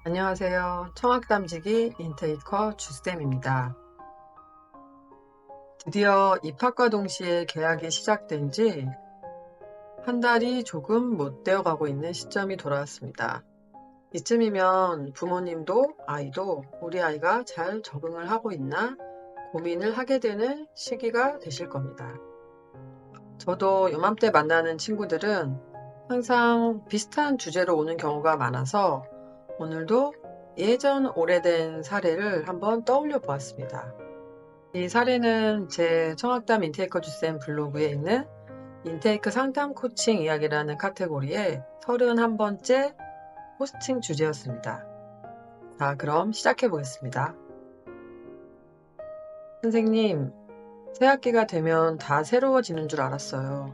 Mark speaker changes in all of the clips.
Speaker 1: 안녕하세요. 청학담지기 인테이커 주쌤입니다. 드디어 입학과 동시에 개학이 시작된 지 한 달이 조금 못 되어 가고 있는 시점이 돌아왔습니다. 이쯤이면 부모님도 아이도 우리 아이가 잘 적응을 하고 있나 고민을 하게 되는 시기가 되실 겁니다. 저도 요맘때 만나는 친구들은 항상 비슷한 주제로 오는 경우가 많아서 오늘도 예전 오래된 사례를 한번 떠올려 보았습니다. 이 사례는 제 청학담 인테이커 주쌤 블로그에 있는 인테이크 상담 코칭 이야기라는 카테고리의 31번째 포스팅 주제였습니다. 자, 그럼 시작해 보겠습니다. 선생님, 새 학기가 되면 다 새로워지는 줄 알았어요.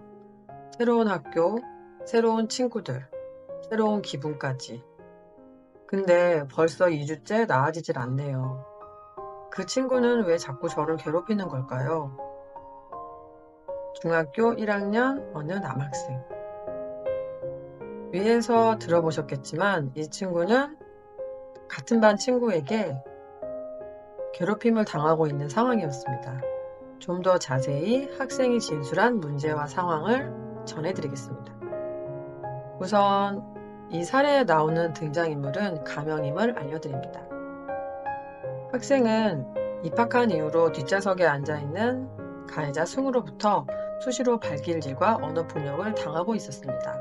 Speaker 1: 새로운 학교, 새로운 친구들, 새로운 기분까지. 근데 벌써 2주째 나아지질 않네요. 그 친구는 왜 자꾸 저를 괴롭히는 걸까요? 중학교 1학년 어느 남학생. 위에서 들어보셨겠지만 이 친구는 같은 반 친구에게 괴롭힘을 당하고 있는 상황이었습니다. 좀 더 자세히 학생이 진술한 문제와 상황을 전해드리겠습니다. 우선 이 사례에 나오는 등장인물은 가명임을 알려드립니다. 학생은 입학한 이후로 뒷좌석에 앉아있는 가해자 승우로부터 수시로 발길질과 언어 폭력을 당하고 있었습니다.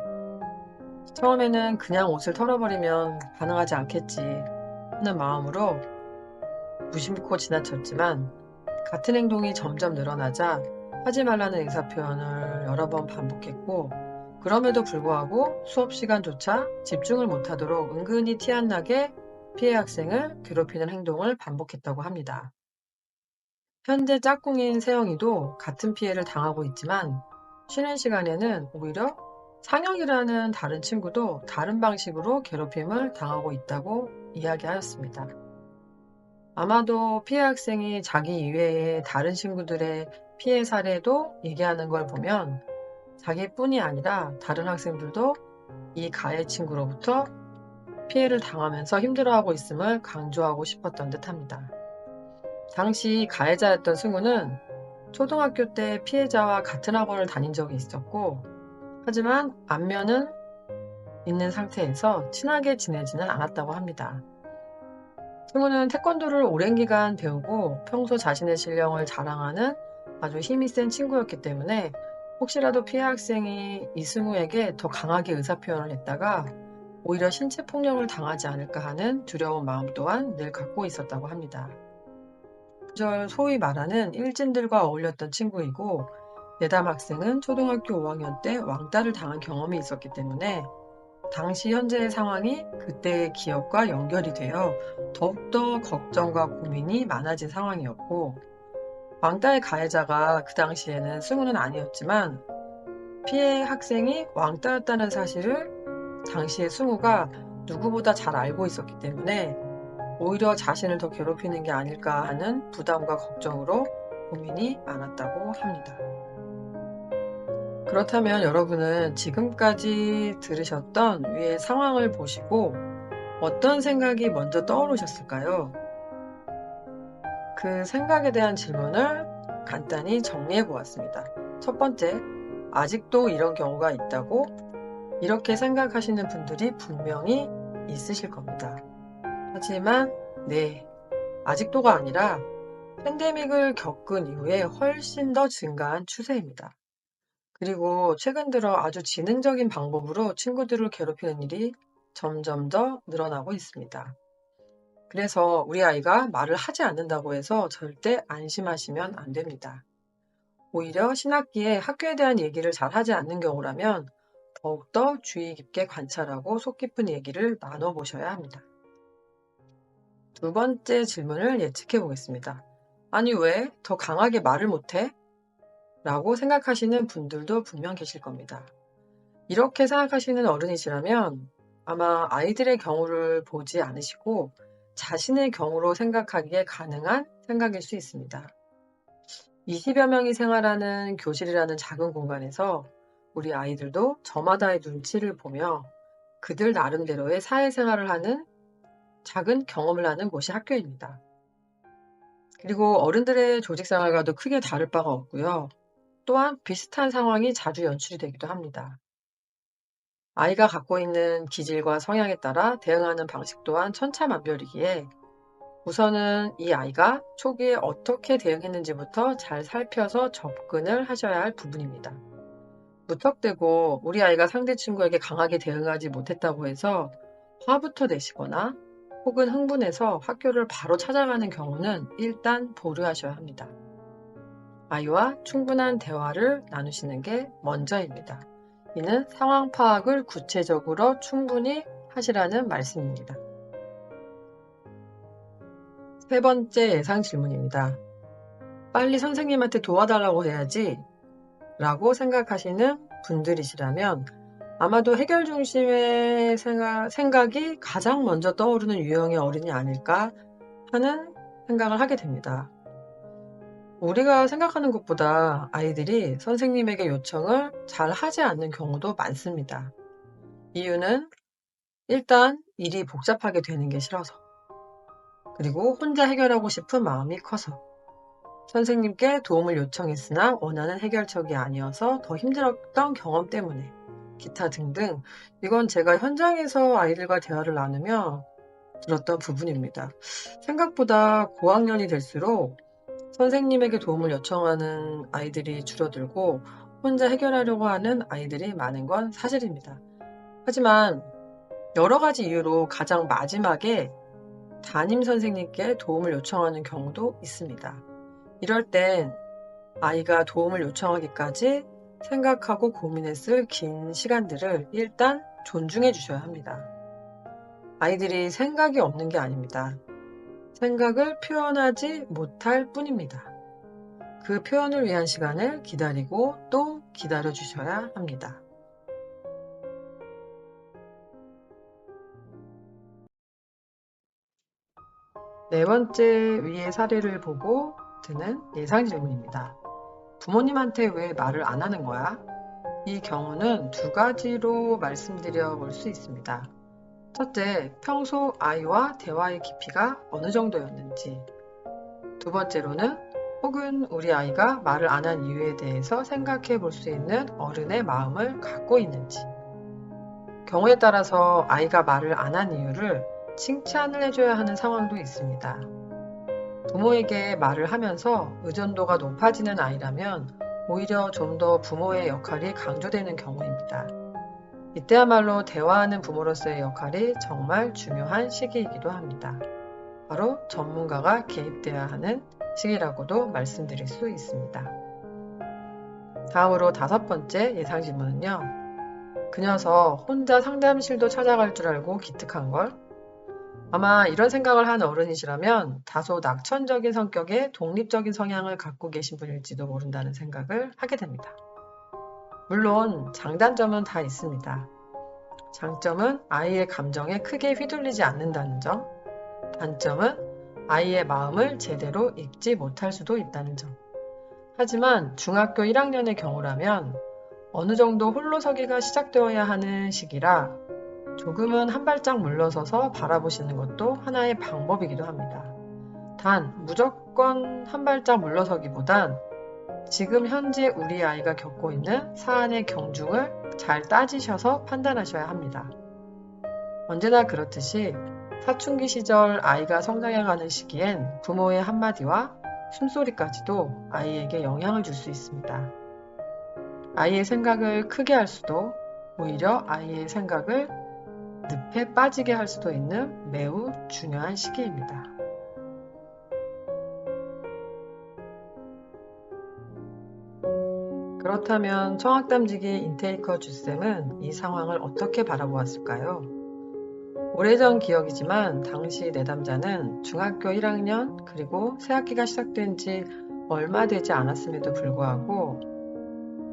Speaker 1: 처음에는 그냥 옷을 털어버리면 반응하지 않겠지 하는 마음으로 무심코 지나쳤지만 같은 행동이 점점 늘어나자 하지 말라는 의사표현을 여러 번 반복했고 그럼에도 불구하고 수업 시간조차 집중을 못하도록 은근히 티 안 나게 피해 학생을 괴롭히는 행동을 반복했다고 합니다. 현재 짝꿍인 세영이도 같은 피해를 당하고 있지만 쉬는 시간에는 오히려 상영이라는 다른 친구도 다른 방식으로 괴롭힘을 당하고 있다고 이야기하였습니다. 아마도 피해 학생이 자기 이외의 다른 친구들의 피해 사례도 얘기하는 걸 보면 자기뿐이 아니라 다른 학생들도 이 가해 친구로부터 피해를 당하면서 힘들어하고 있음을 강조하고 싶었던 듯합니다. 당시 가해자였던 승우는 초등학교 때 피해자와 같은 학원을 다닌 적이 있었고 하지만 안면은 있는 상태에서 친하게 지내지는 않았다고 합니다. 승우는 태권도를 오랜 기간 배우고 평소 자신의 실력을 자랑하는 아주 힘이 센 친구였기 때문에 혹시라도 피해 학생이 이승우에게 더 강하게 의사표현을 했다가 오히려 신체 폭력을 당하지 않을까 하는 두려운 마음 또한 늘 갖고 있었다고 합니다. 그저 소위 말하는 일진들과 어울렸던 친구이고 내담 학생은 초등학교 5학년 때 왕따를 당한 경험이 있었기 때문에 당시 현재의 상황이 그때의 기억과 연결이 되어 더욱더 걱정과 고민이 많아진 상황이었고 왕따의 가해자가 그 당시에는 승우는 아니었지만 피해 학생이 왕따였다는 사실을 당시의 승우가 누구보다 잘 알고 있었기 때문에 오히려 자신을 더 괴롭히는 게 아닐까 하는 부담과 걱정으로 고민이 많았다고 합니다. 그렇다면 여러분은 지금까지 들으셨던 위의 상황을 보시고 어떤 생각이 먼저 떠오르셨을까요? 그 생각에 대한 질문을 간단히 정리해 보았습니다. 첫 번째, 아직도 이런 경우가 있다고? 이렇게 생각하시는 분들이 분명히 있으실 겁니다. 하지만 네, 아직도가 아니라 팬데믹을 겪은 이후에 훨씬 더 증가한 추세입니다. 그리고 최근 들어 아주 지능적인 방법으로 친구들을 괴롭히는 일이 점점 더 늘어나고 있습니다. 그래서 우리 아이가 말을 하지 않는다고 해서 절대 안심하시면 안 됩니다. 오히려 신학기에 학교에 대한 얘기를 잘 하지 않는 경우라면 더욱더 주의 깊게 관찰하고 속 깊은 얘기를 나눠보셔야 합니다. 두 번째 질문을 예측해 보겠습니다. 아니, 왜 더 강하게 말을 못해? 라고 생각하시는 분들도 분명 계실 겁니다. 이렇게 생각하시는 어른이시라면 아마 아이들의 경우를 보지 않으시고 자신의 경우로 생각하기에 가능한 생각일 수 있습니다. 20여 명이 생활하는 교실이라는 작은 공간에서 우리 아이들도 저마다의 눈치를 보며 그들 나름대로의 사회생활을 하는 작은 경험을 하는 곳이 학교입니다. 그리고 어른들의 조직 생활과도 크게 다를 바가 없고요. 또한 비슷한 상황이 자주 연출이 되기도 합니다. 아이가 갖고 있는 기질과 성향에 따라 대응하는 방식 또한 천차만별이기에 우선은 이 아이가 초기에 어떻게 대응했는지부터 잘 살펴서 접근을 하셔야 할 부분입니다. 무턱대고 우리 아이가 상대 친구에게 강하게 대응하지 못했다고 해서 화부터 내시거나 혹은 흥분해서 학교를 바로 찾아가는 경우는 일단 보류하셔야 합니다. 아이와 충분한 대화를 나누시는 게 먼저입니다. 이는 상황 파악을 구체적으로 충분히 하시라는 말씀입니다. 세 번째 예상 질문입니다. 빨리 선생님한테 도와달라고 해야지 라고 생각하시는 분들이시라면 아마도 해결 중심의 생각이 가장 먼저 떠오르는 유형의 어른이 아닐까 하는 생각을 하게 됩니다. 우리가 생각하는 것보다 아이들이 선생님에게 요청을 잘 하지 않는 경우도 많습니다. 이유는 일단 일이 복잡하게 되는 게 싫어서, 그리고 혼자 해결하고 싶은 마음이 커서, 선생님께 도움을 요청했으나 원하는 해결책이 아니어서 더 힘들었던 경험 때문에, 기타 등등 이건 제가 현장에서 아이들과 대화를 나누며 들었던 부분입니다. 생각보다 고학년이 될수록 선생님에게 도움을 요청하는 아이들이 줄어들고 혼자 해결하려고 하는 아이들이 많은 건 사실입니다. 하지만 여러 가지 이유로 가장 마지막에 담임 선생님께 도움을 요청하는 경우도 있습니다. 이럴 땐 아이가 도움을 요청하기까지 생각하고 고민했을 긴 시간들을 일단 존중해 주셔야 합니다. 아이들이 생각이 없는 게 아닙니다. 생각을 표현하지 못할 뿐입니다. 그 표현을 위한 시간을 기다리고 또 기다려 주셔야 합니다. 네 번째 위의 사례를 보고 드는 예상 질문입니다. 부모님한테 왜 말을 안 하는 거야? 이 경우는 두 가지로 말씀드려 볼 수 있습니다. 첫째, 평소 아이와 대화의 깊이가 어느 정도였는지. 두 번째로는 혹은 우리 아이가 말을 안 한 이유에 대해서 생각해 볼 수 있는 어른의 마음을 갖고 있는지. 경우에 따라서 아이가 말을 안 한 이유를 칭찬을 해줘야 하는 상황도 있습니다. 부모에게 말을 하면서 의존도가 높아지는 아이라면 오히려 좀 더 부모의 역할이 강조되는 경우입니다. 이때야말로 대화하는 부모로서의 역할이 정말 중요한 시기이기도 합니다. 바로 전문가가 개입돼야 하는 시기라고도 말씀드릴 수 있습니다. 다음으로 다섯 번째 예상 질문은요. 그 녀석 혼자 상담실도 찾아갈 줄 알고 기특한 걸? 아마 이런 생각을 한 어른이시라면 다소 낙천적인 성격의 독립적인 성향을 갖고 계신 분일지도 모른다는 생각을 하게 됩니다. 물론 장단점은 다 있습니다. 장점은 아이의 감정에 크게 휘둘리지 않는다는 점, 단점은 아이의 마음을 제대로 읽지 못할 수도 있다는 점. 하지만 중학교 1학년의 경우라면 어느 정도 홀로서기가 시작되어야 하는 시기라 조금은 한 발짝 물러서서 바라보시는 것도 하나의 방법이기도 합니다. 단, 무조건 한 발짝 물러서기보단 지금 현재 우리 아이가 겪고 있는 사안의 경중을 잘 따지셔서 판단하셔야 합니다. 언제나 그렇듯이 사춘기 시절 아이가 성장해가는 시기엔 부모의 한마디와 숨소리까지도 아이에게 영향을 줄 수 있습니다. 아이의 생각을 크게 할 수도 오히려 아이의 생각을 늪에 빠지게 할 수도 있는 매우 중요한 시기입니다. 그렇다면 청학담지기 인테이커 주쌤은 이 상황을 어떻게 바라보았을까요? 오래전 기억이지만 당시 내담자는 중학교 1학년 그리고 새학기가 시작된 지 얼마 되지 않았음에도 불구하고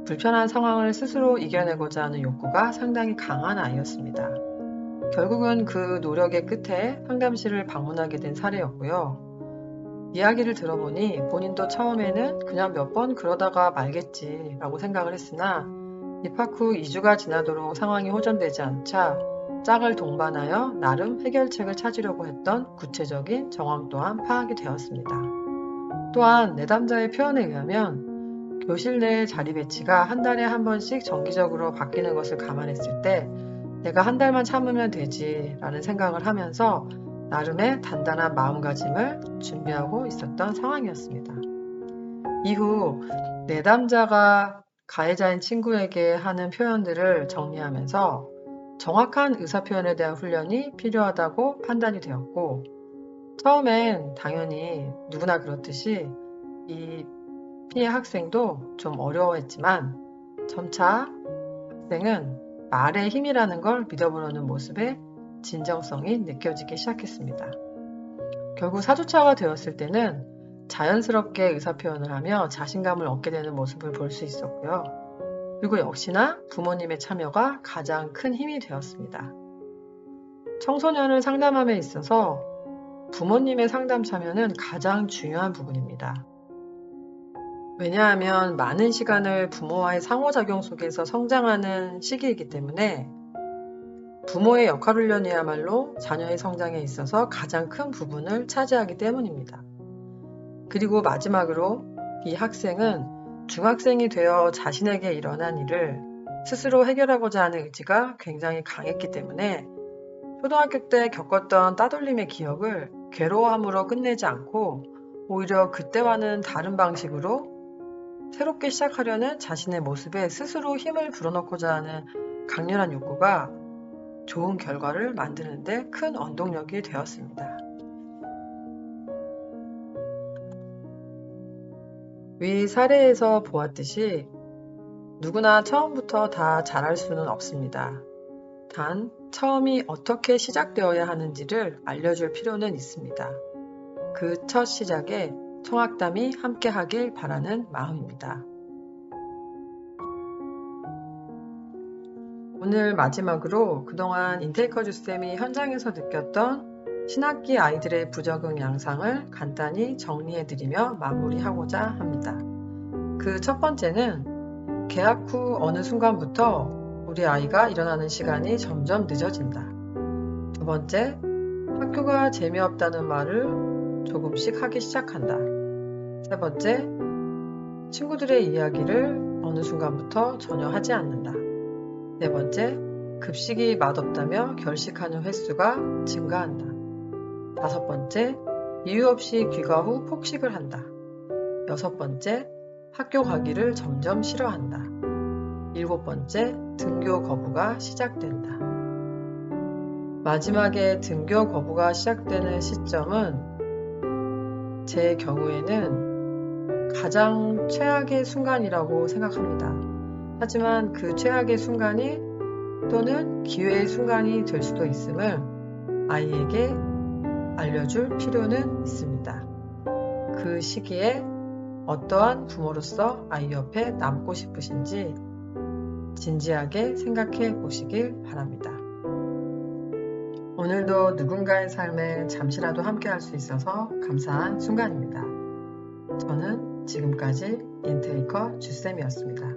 Speaker 1: 불편한 상황을 스스로 이겨내고자 하는 욕구가 상당히 강한 아이였습니다. 결국은 그 노력의 끝에 상담실을 방문하게 된 사례였고요. 이야기를 들어보니 본인도 처음에는 그냥 몇 번 그러다가 말겠지 라고 생각을 했으나 입학 후 2주가 지나도록 상황이 호전되지 않자 짝을 동반하여 나름 해결책을 찾으려고 했던 구체적인 정황 또한 파악이 되었습니다. 또한 내담자의 표현에 의하면 교실 내의 자리 배치가 한 달에 한 번씩 정기적으로 바뀌는 것을 감안했을 때 내가 한 달만 참으면 되지 라는 생각을 하면서 나름의 단단한 마음가짐을 준비하고 있었던 상황이었습니다. 이후 내담자가 가해자인 친구에게 하는 표현들을 정리하면서 정확한 의사표현에 대한 훈련이 필요하다고 판단이 되었고, 처음엔 당연히 누구나 그렇듯이 이 피해 학생도 좀 어려워했지만 점차 학생은 말의 힘이라는 걸 믿어보려는 모습에 진정성이 느껴지기 시작했습니다. 결국 4주차가 되었을 때는 자연스럽게 의사표현을 하며 자신감을 얻게 되는 모습을 볼 수 있었고요. 그리고 역시나 부모님의 참여가 가장 큰 힘이 되었습니다. 청소년을 상담함에 있어서 부모님의 상담 참여는 가장 중요한 부분입니다. 왜냐하면 많은 시간을 부모와의 상호작용 속에서 성장하는 시기이기 때문에 부모의 역할 훈련이야말로 자녀의 성장에 있어서 가장 큰 부분을 차지하기 때문입니다. 그리고 마지막으로 이 학생은 중학생이 되어 자신에게 일어난 일을 스스로 해결하고자 하는 의지가 굉장히 강했기 때문에 초등학교 때 겪었던 따돌림의 기억을 괴로워함으로 끝내지 않고 오히려 그때와는 다른 방식으로 새롭게 시작하려는 자신의 모습에 스스로 힘을 불어넣고자 하는 강렬한 욕구가 좋은 결과를 만드는 데 큰 원동력이 되었습니다. 위 사례에서 보았듯이 누구나 처음부터 다 잘할 수는 없습니다. 단, 처음이 어떻게 시작되어야 하는지를 알려줄 필요는 있습니다. 그 첫 시작에 청학담이 함께 하길 바라는 마음입니다. 오늘 마지막으로 그동안 인테이커 주쌤이 현장에서 느꼈던 신학기 아이들의 부적응 양상을 간단히 정리해드리며 마무리하고자 합니다. 그 첫 번째는 개학 후 어느 순간부터 우리 아이가 일어나는 시간이 점점 늦어진다. 두 번째, 학교가 재미없다는 말을 조금씩 하기 시작한다. 세 번째, 친구들의 이야기를 어느 순간부터 전혀 하지 않는다. 네 번째, 급식이 맛없다며 결식하는 횟수가 증가한다. 다섯 번째, 이유 없이 귀가 후 폭식을 한다. 여섯 번째, 학교 가기를 점점 싫어한다. 일곱 번째, 등교 거부가 시작된다. 마지막에 등교 거부가 시작되는 시점은 제 경우에는 가장 최악의 순간이라고 생각합니다. 하지만 그 최악의 순간이 또는 기회의 순간이 될 수도 있음을 아이에게 알려줄 필요는 있습니다. 그 시기에 어떠한 부모로서 아이 옆에 남고 싶으신지 진지하게 생각해 보시길 바랍니다. 오늘도 누군가의 삶에 잠시라도 함께 할 수 있어서 감사한 순간입니다. 저는 지금까지 인테이커 주쌤이었습니다.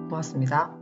Speaker 1: 고맙습니다.